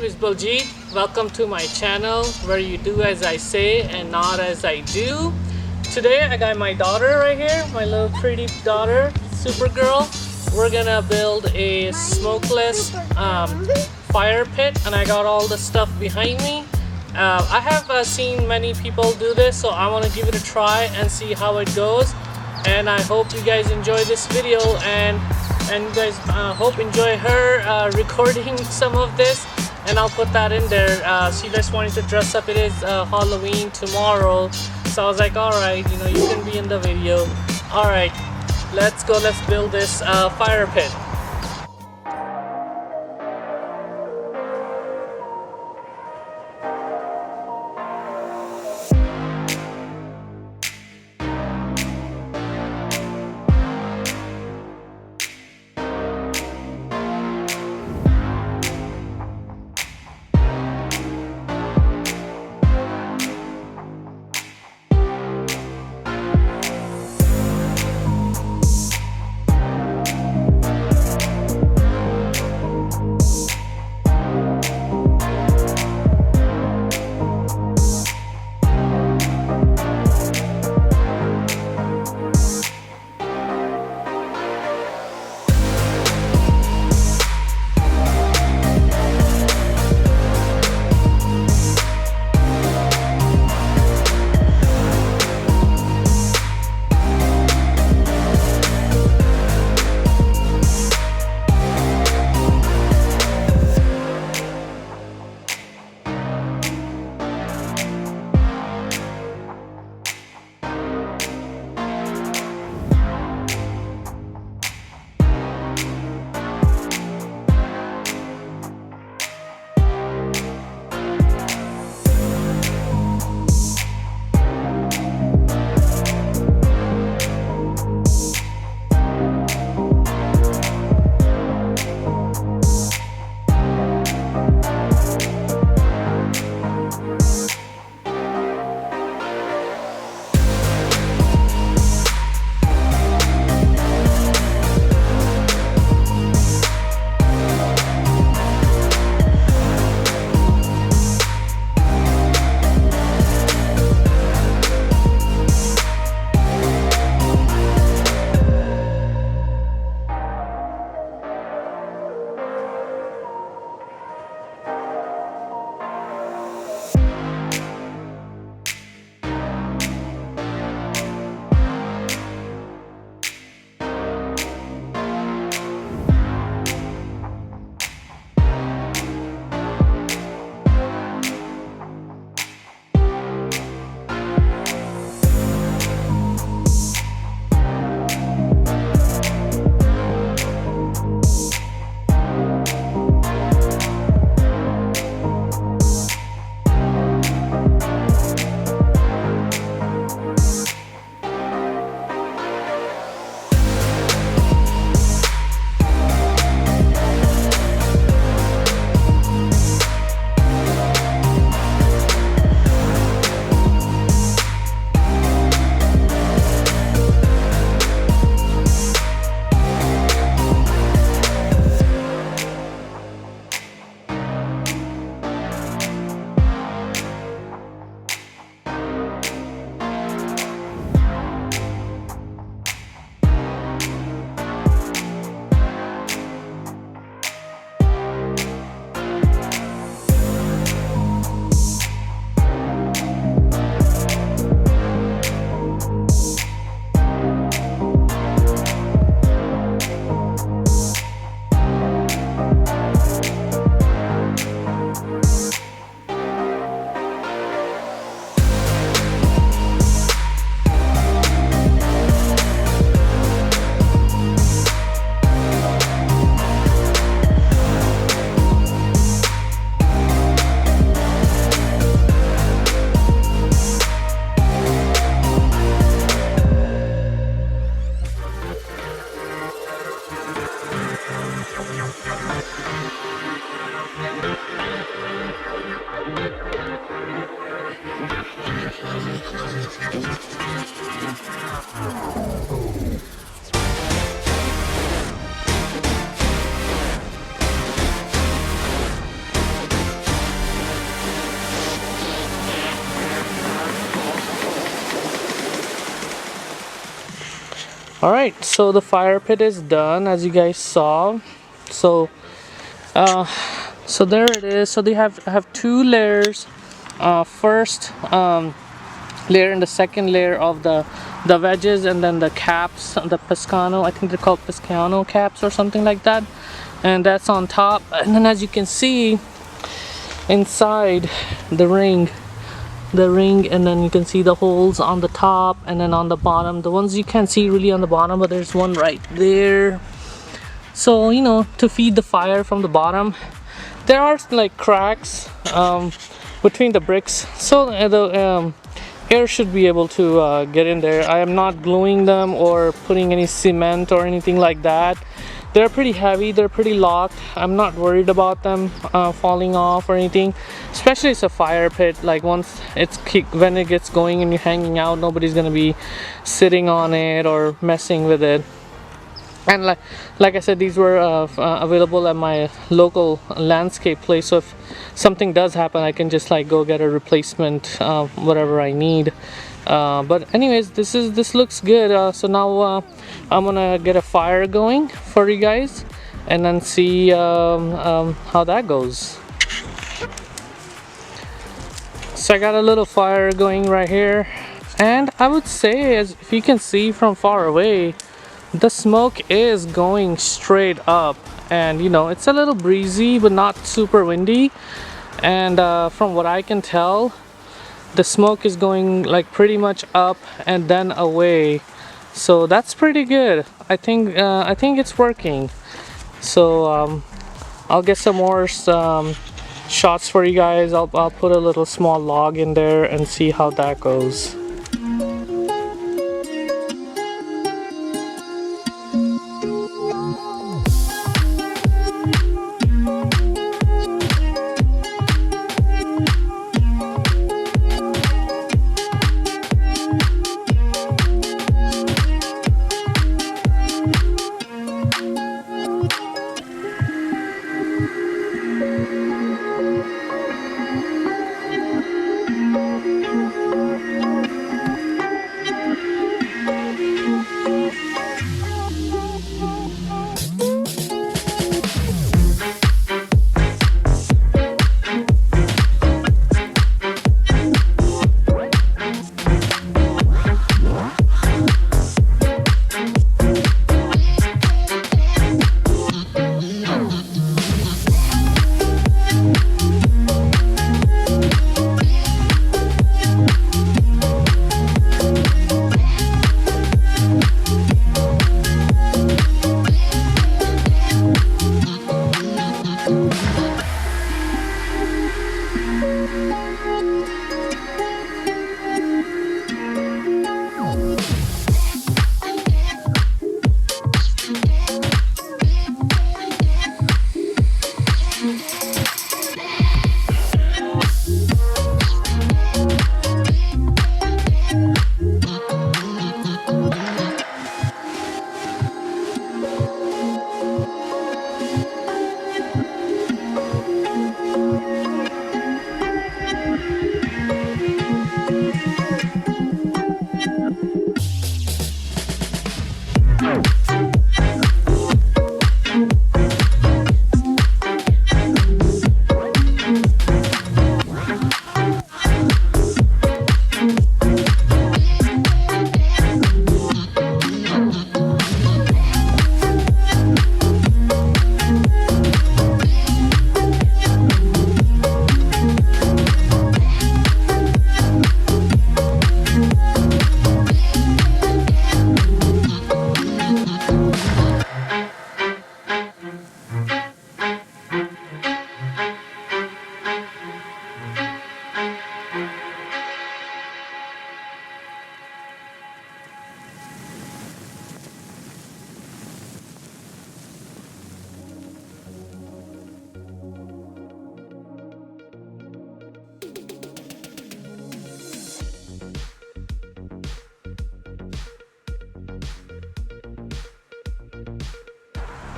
name is Baljeet. Welcome to my channel where you do as I say and not as I do. Today I got my daughter right here, my little pretty daughter, Supergirl. We're gonna build a smokeless fire pit, and I got all the stuff behind me. I have seen many people do this, so I want to give it a try and see how it goes. And I hope you guys enjoy this video, and you guys hope enjoy her recording some of this, and I'll put that in there. She just wanted to dress up. It is Halloween tomorrow, so I was like, alright, you know, you can be in the video. Alright, let's go, let's build this fire pit. Alright, so the fire pit is done, as you guys saw. So so there it is. So they have two layers. First layer and the second layer of the wedges, and then the caps, the Piscano, I think they're called Piscano caps or something like that, and that's on top. And then as you can see inside the ring, and then you can see the holes on the top and then on the bottom. The ones you can't see really on the bottom, but there's one right there. So, you know, to feed the fire from the bottom, there are like cracks between the bricks, so the air should be able to get in there. I am not gluing them or putting any cement or anything like that. They're pretty heavy, they're pretty locked. I'm not worried about them falling off or anything, especially it's a fire pit. Like once when it gets going and you're hanging out, nobody's gonna be sitting on it or messing with it. And like I said, these were available at my local landscape place, so if something does happen, I can just like go get a replacement, whatever I need. But anyways, this looks good. So now I'm gonna get a fire going for you guys and then see how that goes. So I got a little fire going right here, and I would say, as if you can see from far away, the smoke is going straight up, and you know, it's a little breezy but not super windy. And from what I can tell, the smoke is going like pretty much up and then away, so that's pretty good. I think it's working. So I'll get some more shots for you guys. I'll put a little small log in there and see how that goes.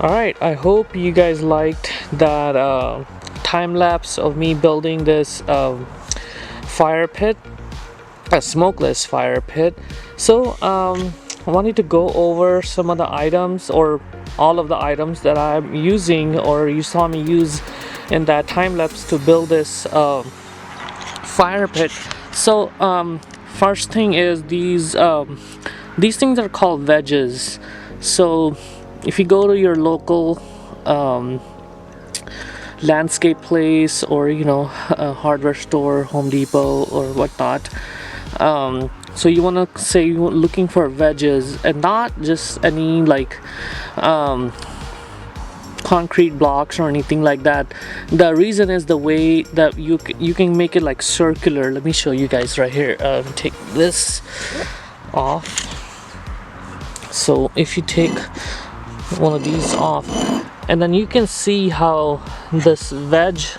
Alright, I hope you guys liked that time lapse of me building this fire pit, a smokeless fire pit. So I wanted to go over some of the items, or all of the items that I'm using, or you saw me use in that time lapse to build this fire pit. So first thing is these things are called wedges. So if you go to your local landscape place, or a hardware store, Home Depot or whatnot, so you want to say you're looking for wedges, and not just any like concrete blocks or anything like that. The reason is the way that you can make it like circular. Let me show you guys right here. Take this off. So if you take one of these off, and then you can see how this wedge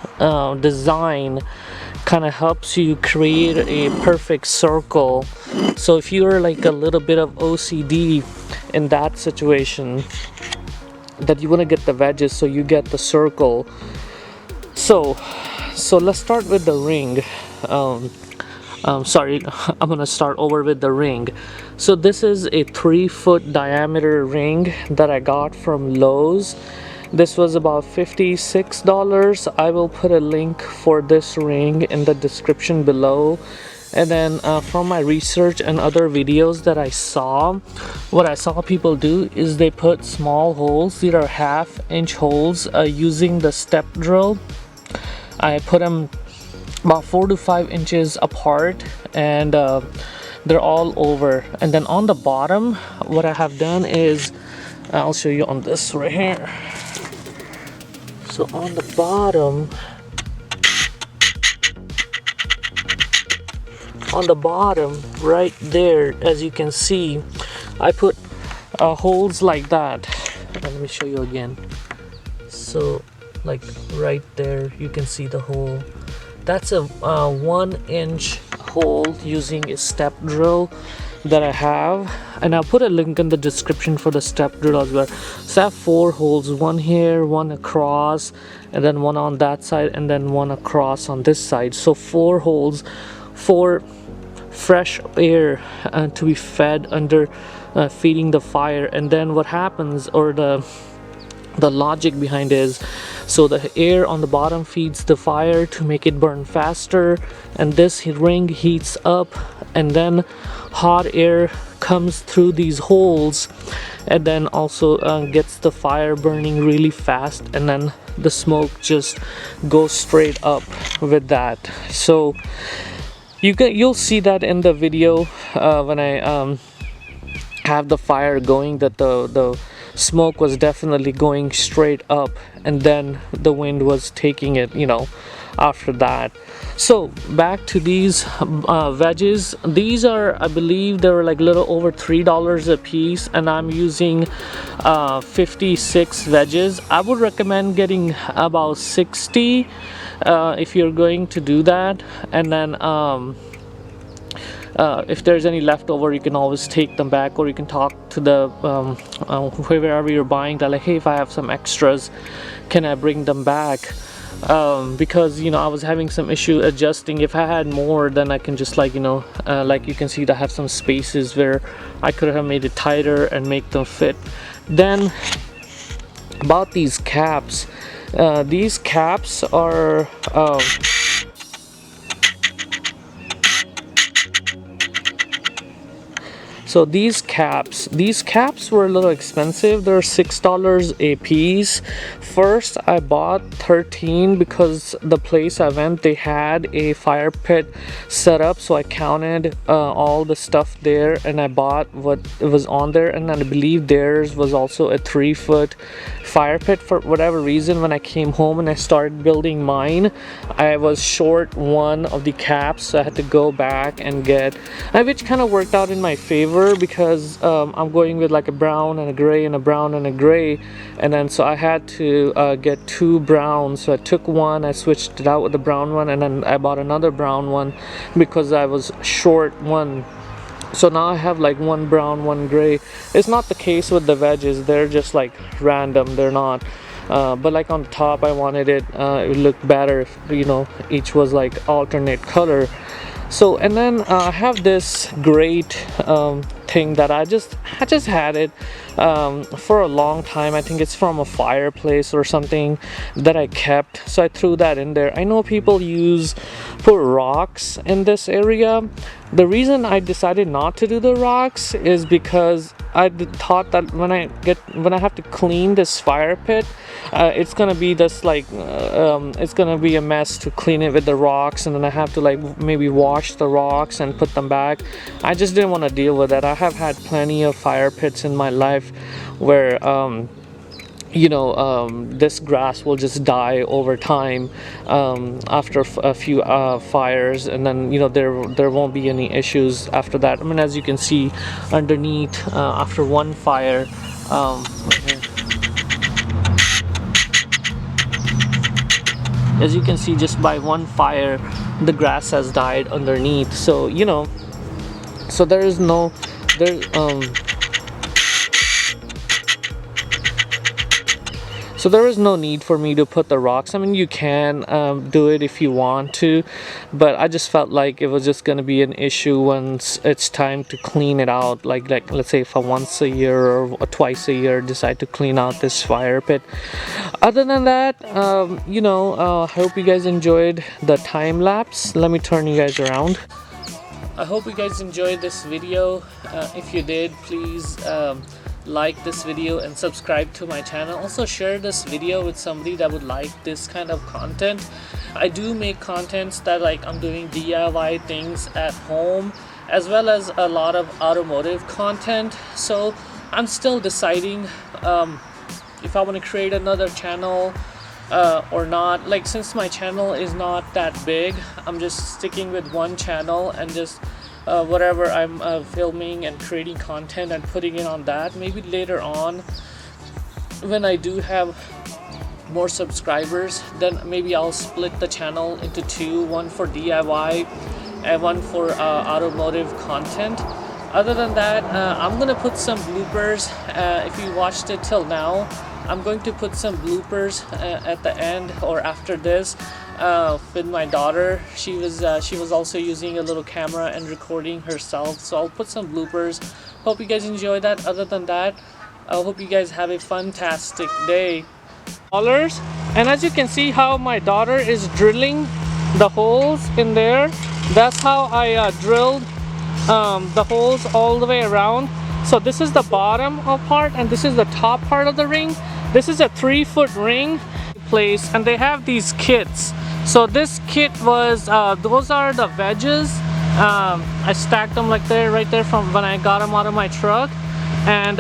design kind of helps you create a perfect circle. So if you're like a little bit of OCD in that situation, that you want to get the wedges so you get the circle. So let's start with the ring. Sorry, I'm gonna start over with the ring. So this is a 3-foot diameter ring that I got from Lowe's. This was about $56. I will put a link for this ring in the description below. And then from my research and other videos that I saw, what I saw people do is they put small holes. These are 1/2-inch holes using the step drill. I put them about 4 to 5 inches apart, and they're all over. And then on the bottom, what I have done is, I'll show you on this right here. So on the bottom, right there, as you can see, I put holes like that. Let me show you again. So like right there, you can see the hole. That's a 1-inch hole using a step drill that I have, and I'll put a link in the description for the step drill as well. So I have 4 holes, one here, one across, and then one on that side, and then one across on this side. So 4 holes for fresh air to be fed under feeding the fire. And then what happens, or the logic behind is, so the air on the bottom feeds the fire to make it burn faster, and this ring heats up, and then hot air comes through these holes, and then also gets the fire burning really fast, and then the smoke just goes straight up with that. So you'll see that in the video when I have the fire going, that the smoke was definitely going straight up, and then the wind was taking it, after that. So back to these wedges. These are, I believe they were like a little over $3 a piece, and I'm using 56 wedges. I would recommend getting about 60 if you're going to do that. And then if there's any leftover, you can always take them back, or you can talk to the whoever you're buying. They're like, hey, if I have some extras, can I bring them back? Because I was having some issue adjusting. If I had more, then I can just like you can see, I have some spaces where I could have made it tighter and make them fit. Then about these caps, these caps are so these caps were a little expensive. They're $6 a piece. First I bought 13 because the place I went, they had a fire pit set up, so I counted all the stuff there, and I bought what was on there. And I believe theirs was also a 3-foot fire pit. For whatever reason, when I came home and I started building mine, I was short one of the caps, so I had to go back and get, which kind of worked out in my favor, because I'm going with like a brown and a gray and a brown and a gray, and then so I had to get 2 browns. So I took one, I switched it out with the brown one, and then I bought another brown one because I was short one. So now I have like 1 brown, 1 gray. It's not the case with the wedges, they're just like random, they're not but like on the top, I wanted it would look better if each was like alternate color. So, and then I have this great thing that I just had it for a long time. I think it's from a fireplace or something that I kept, so I threw that in there. I know people put rocks in this area. The reason I decided not to do the rocks is because I thought that when I have to clean this fire pit, it's gonna be this like it's gonna be a mess to clean it with the rocks, and then I have to like maybe wash the rocks and put them back. I just didn't want to deal with that. I have had plenty of fire pits in my life where this grass will just die over time after a few fires, and then there won't be any issues after that. I mean, as you can see underneath, after one fire, as you can see, just by one fire the grass has died underneath. So so there is no so there is no need for me to put the rocks. I mean, you can do it if you want to, but I just felt like it was just going to be an issue once it's time to clean it out. Like let's say if I once a year or twice a year decide to clean out this fire pit. Other than that, I hope you guys enjoyed the time lapse. Let me turn you guys around. I hope you guys enjoyed this video. If you did, please like this video and subscribe to my channel. Also share this video with somebody that would like this kind of content. I do make contents that like I'm doing DIY things at home, as well as a lot of automotive content. So I'm still deciding if I want to create another channel or not. Like, since my channel is not that big, I'm just sticking with one channel and just whatever I'm filming and creating content and putting it on that. Maybe later on, when I do have more subscribers, then maybe I'll split the channel into two, one for DIY and one for automotive content. Other than that, I'm gonna put some bloopers. If you watched it till now, I'm going to put some bloopers at the end or after this with my daughter. She was also using a little camera and recording herself, so I'll put some bloopers. Hope you guys enjoy that. Other than that, I hope you guys have a fantastic day. And as you can see how my daughter is drilling the holes in there, that's how I drilled the holes all the way around. So this is the bottom part and this is the top part of the ring. This is a 3-foot ring place, and they have these kits. So this kit was those are the wedges. I stacked them like right there from when I got them out of my truck, and